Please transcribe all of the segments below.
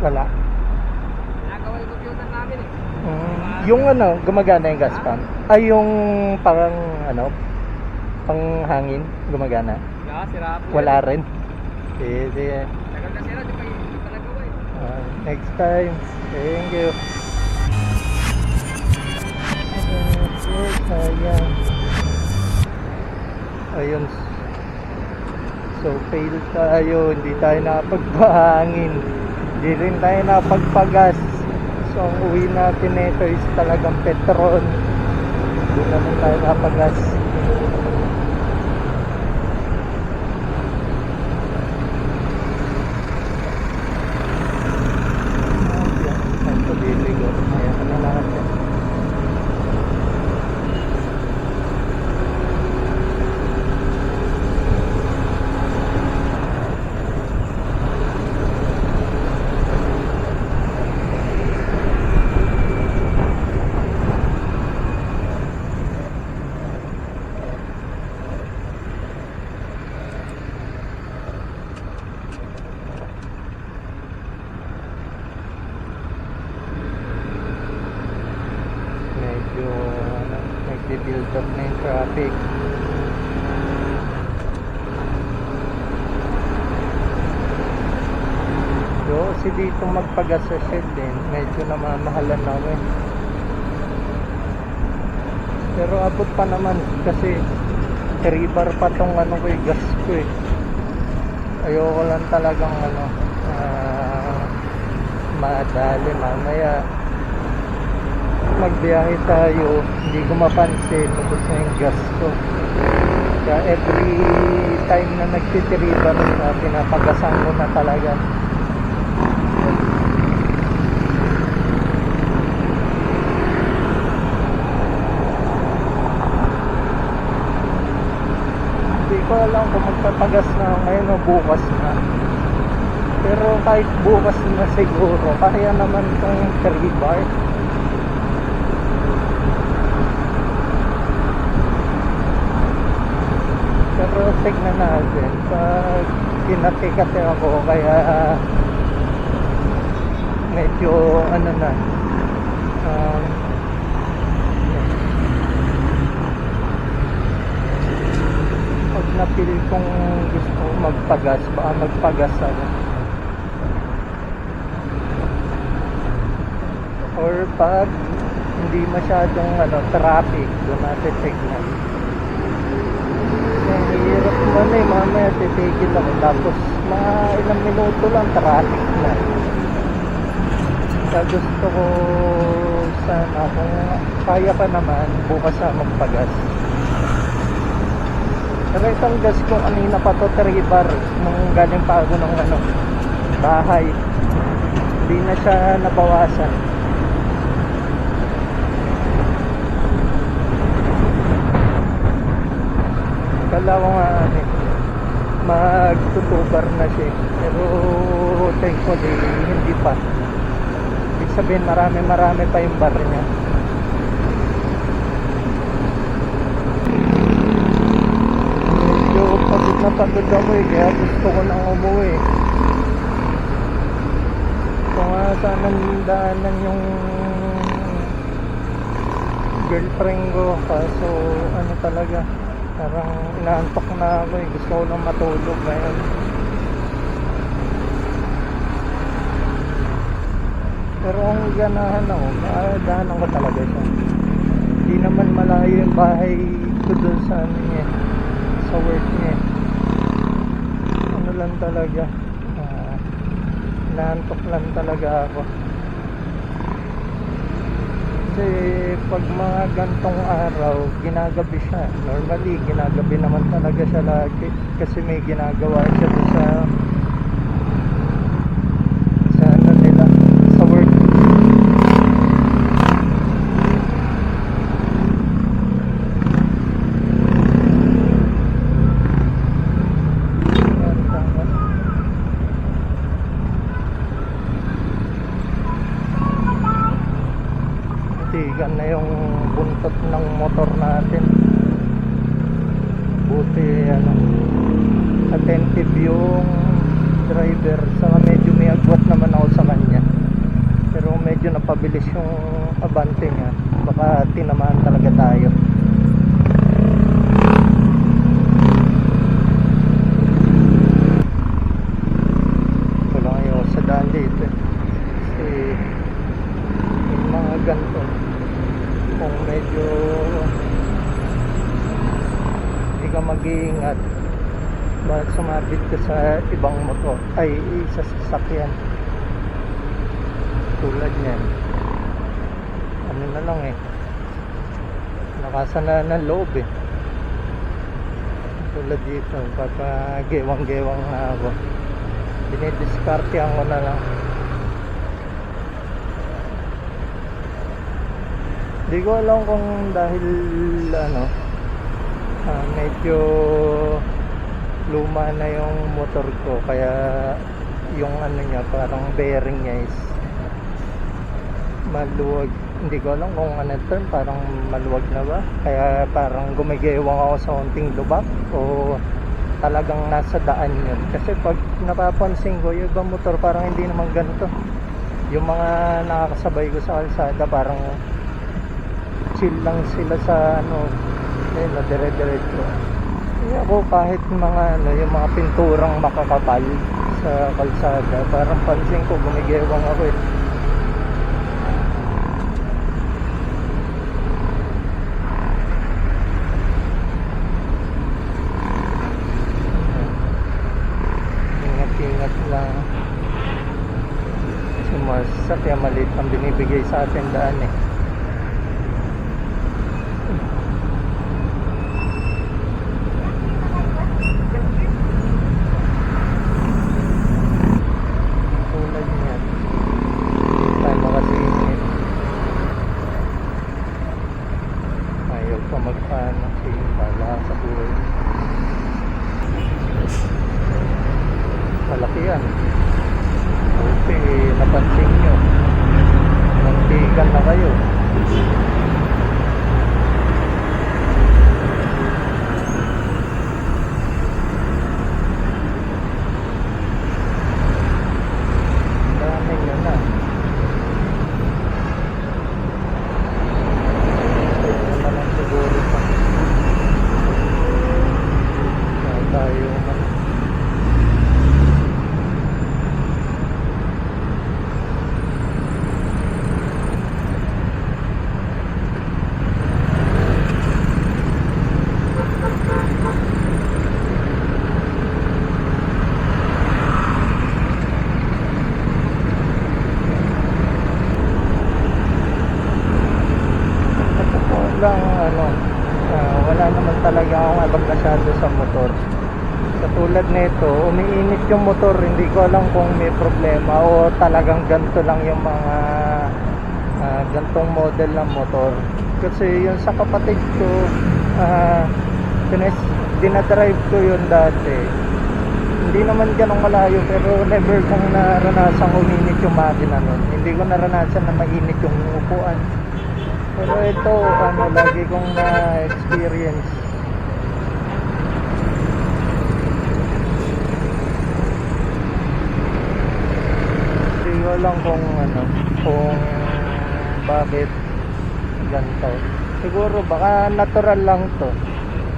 Wala. Ginagawa yung computer namin eh. Yung ano, gumagana yung gas pump? Ay, yung parang ano, panghangin, gumagana? Yeah, sira po. Wala rin. Sige. Tagal na sira, di pa yung nagawa eh. Next time. Thank you. Sayang. Ayun. So fail tayo. Hindi tayo nakapagpahangin. Hindi rin tayo nakapagpagas. So ang uwi natin nito is talagang Petron. Hindi naman tayo nakapagas. Nagdi-build up na yung traffic. So, kasi dito magpagas sa shed din, medyo namamahalan namin. Pero abot pa naman kasi 3 bar pa tong ano ko yung gas ko eh. Ayoko lang talagang ano, madali mamaya magbiyahe tayo, hindi ko mapansin tapos na yung gas ko. Kaya every time na nagtitiriba na pinapagasan ko na talaga. Hindi ko alam kung magpapagas na ngayon o bukas na. Pero kahit bukas na siguro, kaya naman itong 3 bar. Pero tignan natin pag kinati-kati ako kaya medyo ano na pag napili kong gusto magpagas baka magpagas ako or pag hindi masyadong ano, traffic doon natin tignan. Hirap naman eh, mamaya titigil ako tapos mga ilang minuto lang traffic na. Kaya gusto ko sana kung kaya pa naman bukas na magpagas. Pero itong gas ko kanina pa to 3 bar nung galing pa ako ng ano, bahay. Hindi na siya nabawasan. Kala ko nga magtutubar na siya pero thankfully hindi pa. Ibig sabihin marami pa yung bar niya. Medyo pagod ako eh, kaya gusto ko nang umuwi. Kung sana daanan yung girlfriend ko kaso ano talaga parang inaantok na ako eh. Gusto ko lang matulog ngayon. Pero kung ganahan ako, makadahanan ko talaga siya. Hindi naman malayo yung bahay ko doon sa ano niya, sa work niya. Ano lang talaga, inaantok lang talaga ako. Kasi pag mga gantong araw ginagabi siya. Normally ginagabi naman talaga siya lagi kasi may ginagawa siya doon sa ano nila, sa work. Tigan na yung buntot ng motor natin. Buti ano, attentive yung driver. Saka medyo may agwat naman ako sa kanya. mabilis yung abante niya, baka tinamaan talaga tayo. Ito lang yung sa daan dito kasi yung mga ganito kung medyo hindi ka mag-iingat, bakit sumabit ka sa ibang motor ay sa sasakyan tulad niyan. Ano na lang nakasana ng loob tulad dito, papagewang-gewang na ako, dinidiskartehan ko na lang. Hindi ko alam kung dahil medyo luma na yung motor ko, kaya yung niya, parang bearing niya is maluwag. Hindi ko alam kung term, parang maluwag na ba, kaya parang gumigewang ako sa unting lubak o talagang nasa daan yun. Kasi pag napapansin ko yung ibang motor parang hindi naman ganito, yung mga nakakasabay ko sa kalsada parang chill lang sila sa dire-diretso. Ako kahit mga yung mga pinturang makakapal sa kalsada, parang pansin ko gumigewang ako Ingat-ingat lang. Sumasat yung maliit ang binibigay sa atin daan malaki yan. Buti napansin nyo, nantigan na kayo. Dami nyo na. Ito na lang siguro pa. Tayo lang wala naman talaga akong abag masyado sa motor. Katulad nito, umiinit yung motor, hindi ko alam kung may problema o talagang ganito lang yung mga gantong model ng motor. Kasi yun sa kapatid ko, dinadrive ko yun dati, hindi naman ganong malayo, pero never kong naranasang uminit yung makina nun. Hindi ko naranasan na mainit yung upuan. Pero ito, lagi kong na-experience. Hindi ko alam kung bakit ganito. Siguro baka natural lang to.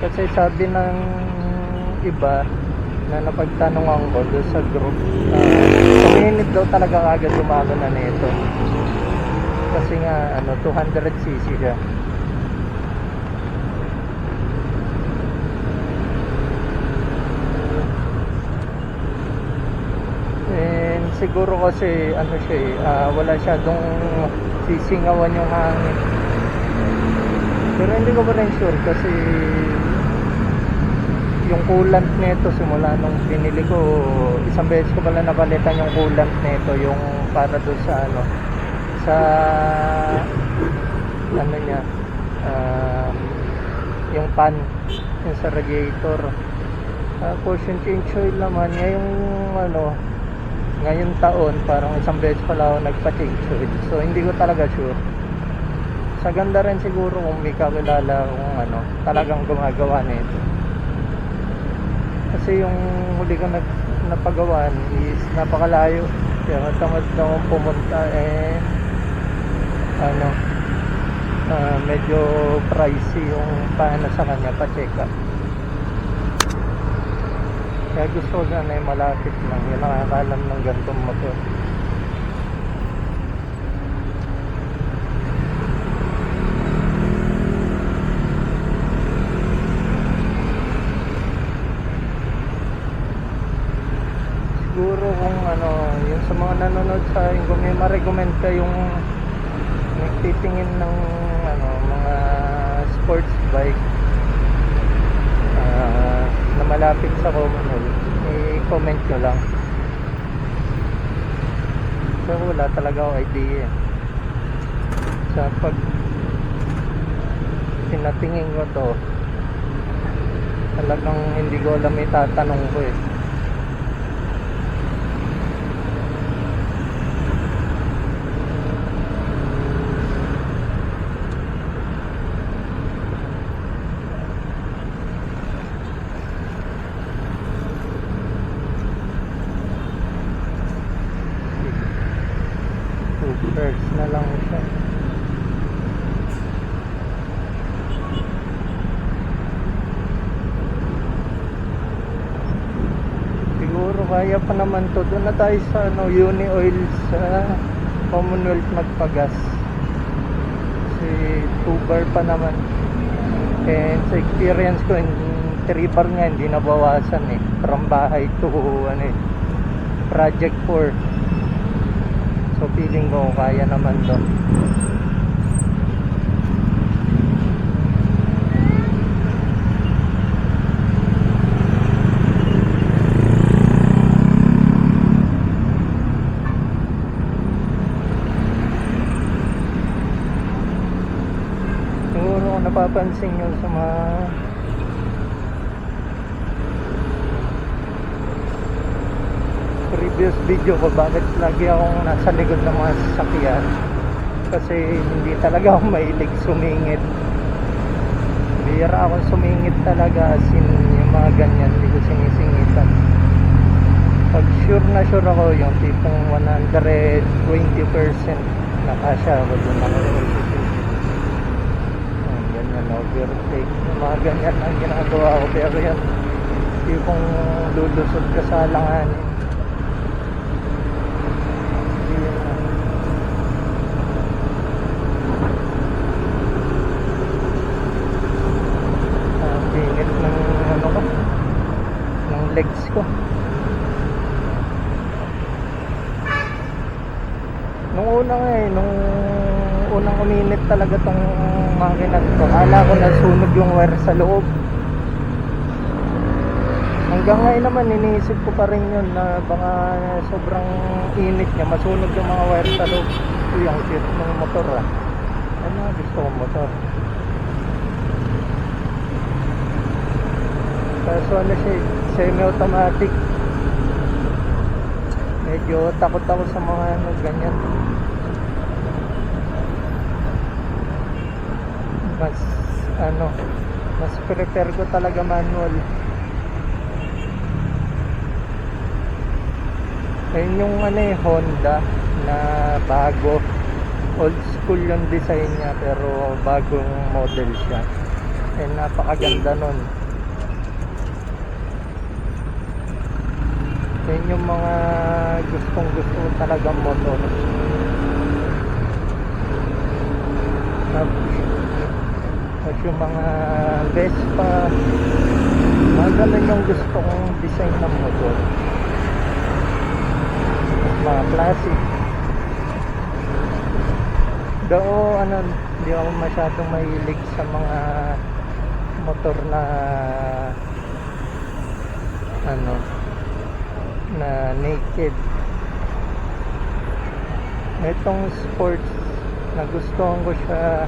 Kasi sabi ng iba na napagtanungan ko doon sa group, uminit daw talaga agad umaga na nito. Kasi nga 200cc siya. And siguro kasi wala siyadong sisingawan yung hangin. Pero hindi ko pa rin sure kasi yung coolant nito simula nung pinili ko, isang beses ko pala napalitan yung coolant nito, yung para doon sa niya, yung pan, yung sa radiator. Tapos yung change oil naman ngayong taon parang isang beses pala ako nagpa-change oil, so hindi ko talaga sure. Sa ganda rin siguro kung may kakilala kung talagang gumagawa nito, kasi yung huli ko napagawan is napakalayo, kaya matamad na akong pumunta. ano, medyo pricey yung paano sa kanya pa-check up. Kaya gusto ko sana ay malapit lang, yung nakakalam ng gantong motor. Siguro kung ano, yung sa mga nanonood sa akin, kung may ma-recommend kayong nagtitingin ng ano, mga sports bike na malapit sa Commonwealth, i-comment nyo lang. So wala talaga ako idea. Sa pag tinatingin ko to, talagang hindi ko alam, may tatanong ko eh. First na lang siya. Siguro kaya pa naman to. Doon na tayo sa ano, Uni Oil sa Commonwealth magpagas. Kasi 2 bar pa naman. And sa experience ko, 3 bar nga hindi nabawasan eh. From bahay to ano eh, Project 4. So feeling ko kaya naman to. Siguro kung napapansin nyo sa mga previous video ko, bakit lagi akong nasa likod ng mga sasakyan, kasi hindi talaga ako mahilig sumingit. Bihira akong sumingit talaga, as in yung mga ganyan hindi ko sinisingitan. Pag sure ako yung tipong 120% nakasya ako dun ako ganyan, overtake, yung mga ganyan ang ginagawa ko. Pero yan tipong lulusot ka sa alanganin, legs ko. Nung unang uminit talaga tong makina to, akala ko nasunog yung wire sa loob. Hanggang ngayon naman iniisip ko pa rin yun, na baka sobrang init niya masunog yung mga wire sa loob. Ito yung cute ng motor ah. Ano gusto kong motor. Kaso ano siya, semi-automatic. Medyo takot ako sa mga ano, ganyan. Mas prefer ko talaga manual. Ayun yung ano eh, Honda na bago. Old school yung design niya, pero bagong model siya. Eh napakaganda nun. Yan yung mga gusto talagang motor. Tapos yung mga Vespa, mga ganun yung gusto kong design ng motor. Mga classic. Dao hindi ako masyadong mahilig sa mga motor na na naked. Itong sports, nagustuhan ko siya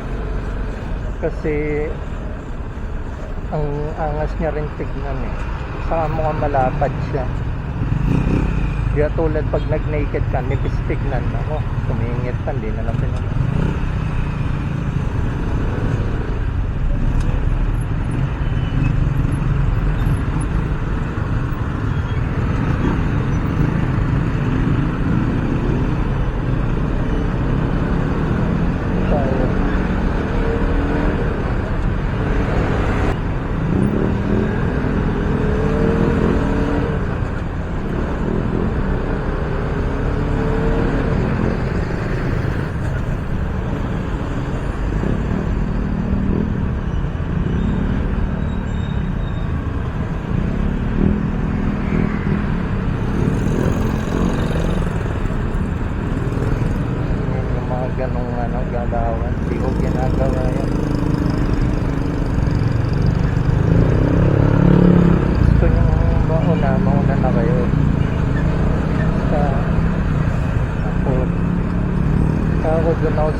kasi ang angas niya rin tignan eh. Saka mukhang malapad siya. Di tulad pag nag-naked ka, nipis tignan. Ako, sumingit pa, hindi na lang pinunod.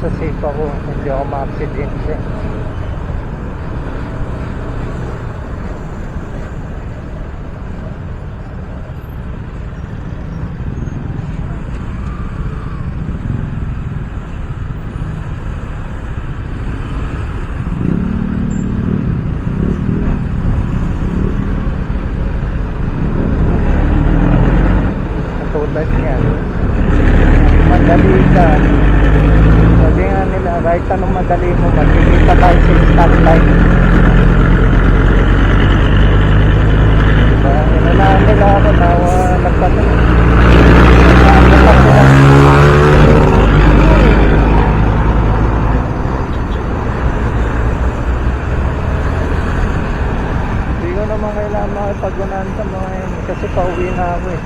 nasa safe ako, hindi ako ma-aksidente. Katulad niyan, madali ka. Sabi nga nila, kahit anong madali mo, magkikita tayo sa stoplight. Diba? Inanahan nila ako na nagpatanong. Hindi ko naman kailangan makipag-unahan sa mga yun kasi pauwi na ako eh.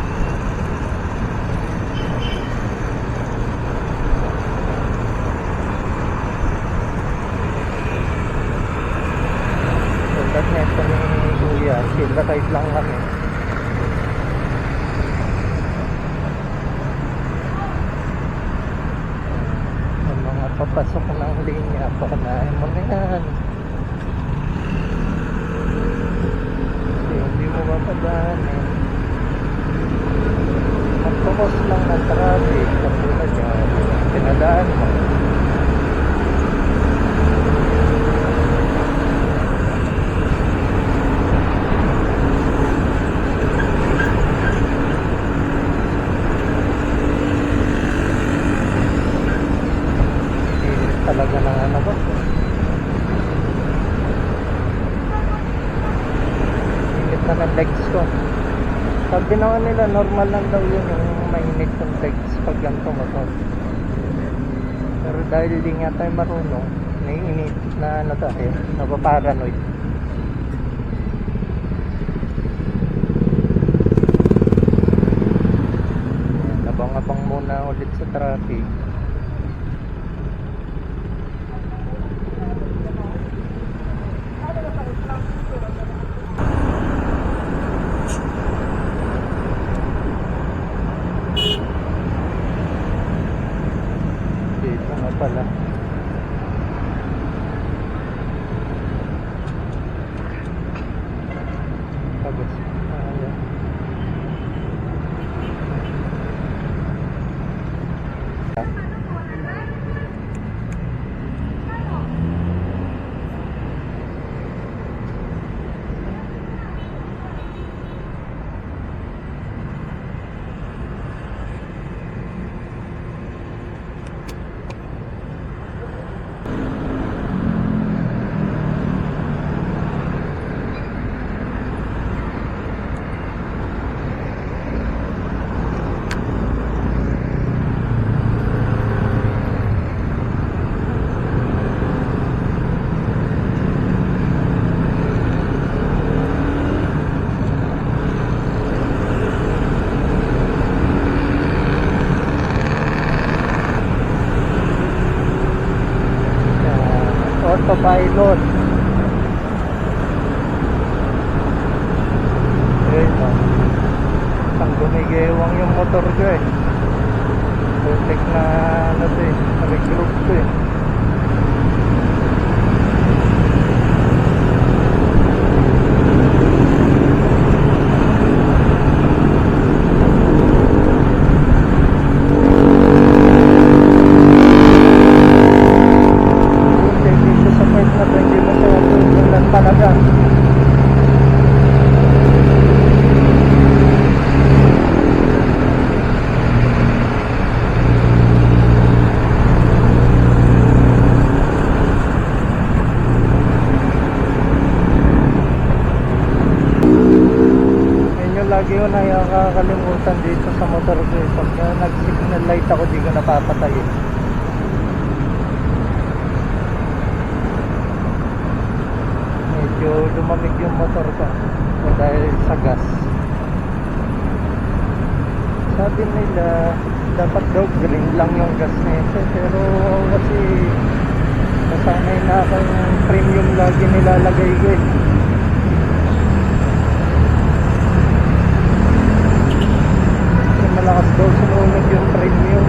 Tulad nito ni Kuya, sila ride lang kami. Yung mga papasok ng linya, paunahin mo na yan. Kasi hindi mo mapadaanin. Magtukos lang ng traffic, katulad yan, pinadaan mo. Talaga ng ano ko. Init na ng legs ko. Sabi naman nila normal lang daw yun yung mainit yung legs pag ganito motor. Pero dahil hindi nga tayo marunong, naiinit na ano tayo, napaparanoid. Abang-abang muna ulit sa traffic. Dito nga pala. Pagos. Ayan. Autopilot. Ayun o. Isang gumigewang yung motor ko eh. Putik na ano to eh. Regroup to eh. Talaga. Lagi ko nakakalimutan dito sa motor ko eh. Pag nag-signal light ako, di ko napapatayin. Medyo lumamig yung motor ko dahil sa gas. Sabi nila dapat daw green lang yung gas nito, pero kasi nasanay na ako yung premium lagi nilalagay ko eh. Kasi malakas daw sumunog yung premium.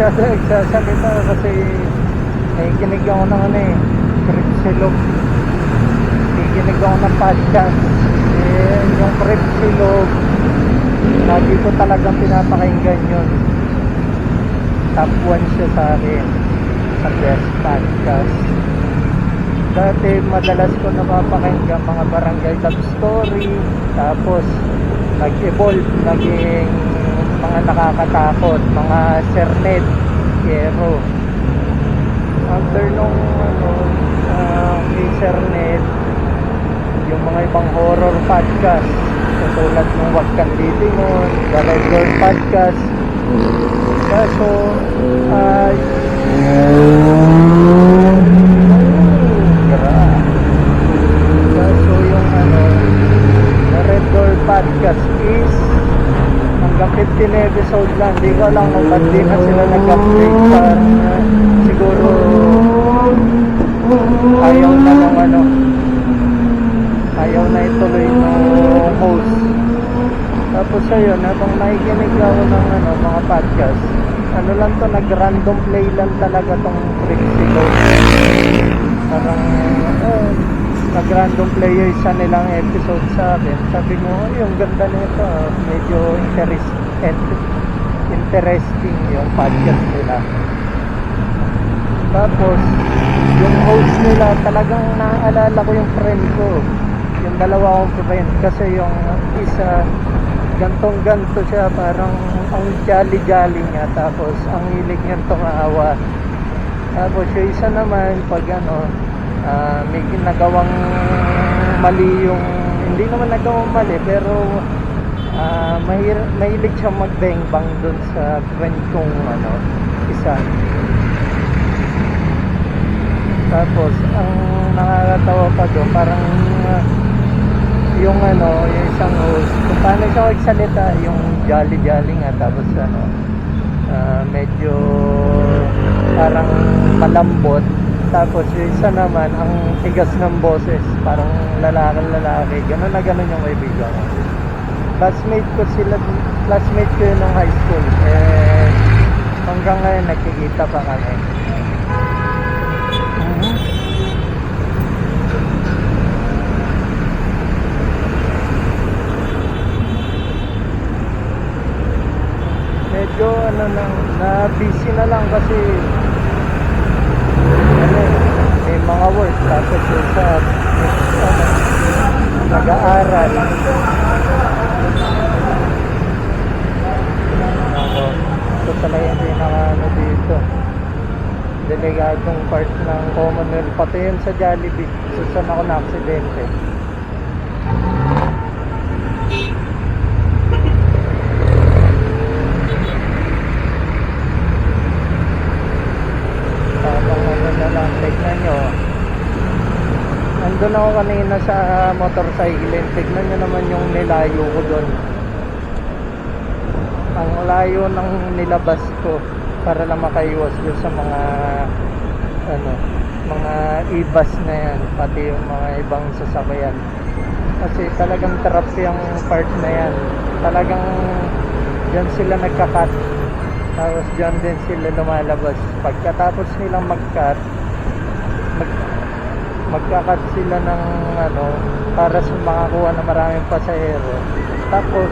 masyado nagsasalita kasi nakikinig ako ng ano eh, Cripsilog. Nakikinig ako ng podcast. Eh, yung Cripsilog, lagi ko talagang pinapakinggan yun. Top 1 siya sa akin sa best podcast. Dati madalas ko napapakinggan mga barangay love story, tapos nag-evolve, naging mga nakakatakot, mga Sir Ned Hero. After nung kay Sir Ned, yung mga ibang horror podcast, katulad ng Wag Kang Lilingon, The Red Door Podcast. Kaso kaso yung The Red Door Podcast is hanggang 15 episode lang. Di ko alam kung ba't di na sila nag-update. Parang siguro ayaw na nung ayaw na ituloy ng host. Tapos ayun, habang nakikinig ako ng mga podcast, lang to, nag-random play lang talaga tong Cripsilog. Parang nag-random play yung isa nilang episode sa akin. Sabi ko, yung ganda nito, medyo interesting yung podcast nila. Tapos yung host nila, talagang naaalala ko yung friend ko, yung dalawa kong friend, kasi yung isa gantong-ganto siya, parang ang jolly-jolly niya, tapos ang hilig niyang tumawa. Tapos yung isa naman, pag may ginagawang mali yung, hindi naman nagawang mali, pero mahilig siya mag-bang-bang dun sa friend kong isa. Tapos ang nakakatawa pa doon, parang yung isang host, kung paano siya magsalita, yung jolly-jolly nga, tapos medyo parang malambot. Tapos yung isa naman, ang tigas ng boses, parang lalaki, gano'n na gano'n yung kaibigan ko. Classmate ko yun nung high school. Eh, hanggang ngayon nakikita pa kami. Medyo na busy na lang kasi may mga work, tapos yung sa nag-aaral. Ito talaga yung pinaka dito, delegadong part ng Commonwealth, pati yun sa Jollibee, susan ako na aksidente. Tignan nyo, nandun ako kanina sa motorcycle. Tignan nyo naman yung nilayo ko doon. Ang layo ng nilabas ko para lang makaiwas doon sa mga mga e-bus na yan, pati yung mga ibang sasakyan. Kasi talagang trap yung part na yan. Talagang dyan sila nagka-cut, tapos dyan din sila lumalabas. Pagkatapos nilang mag-cut, magkakat sila ng para sa makakuha ng maraming pasahero. Tapos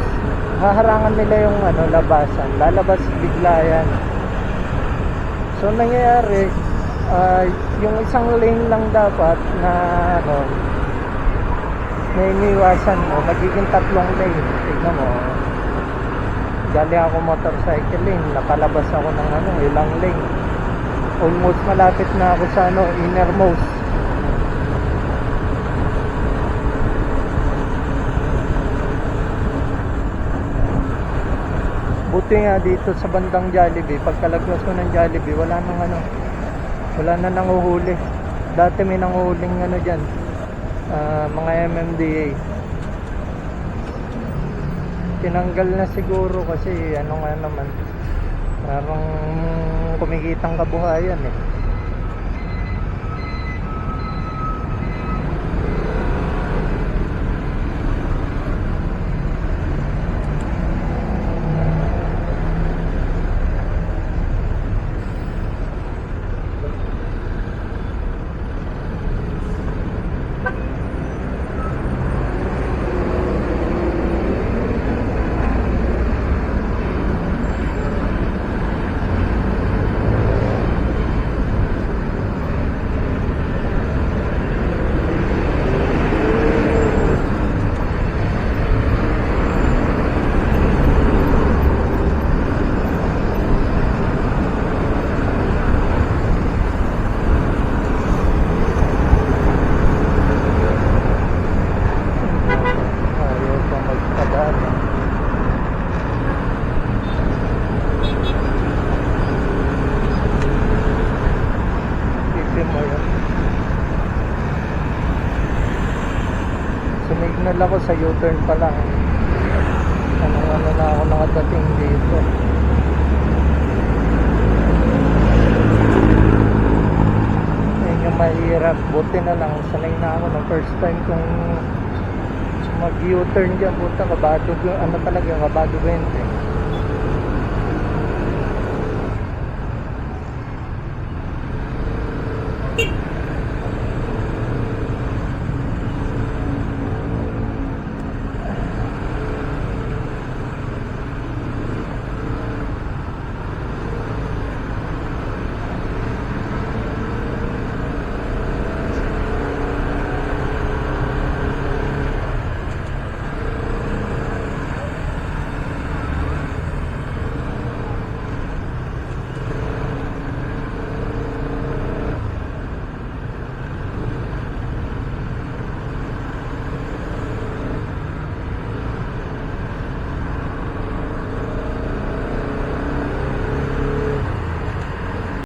haharangan nila yung labasan, lalabas bigla yan. So nangyayari, yung isang lane lang dapat na na iniwasan mo, magiging 3 lane. Tignan mo, galing ako motorcycle lane, nakalabas ako ng ilang lane. Almost malapit na ako sa innermost. Buti nga dito sa bandang Jollibee, pagkalagpas ko ng Jollibee, wala na nanguhuli. Dati may nanguhuling dyan, mga MMDA. Tinanggal na siguro kasi nga naman, parang kumikitang kabuhayan eh. signal ako sa U-turn pa lang. Ano na ako nakadating dito. Yun yung mahirap. Buti na lang, sanay na ako ng first time kung mag U-turn dyan. Puta, kabado, ano talaga, kabado 20.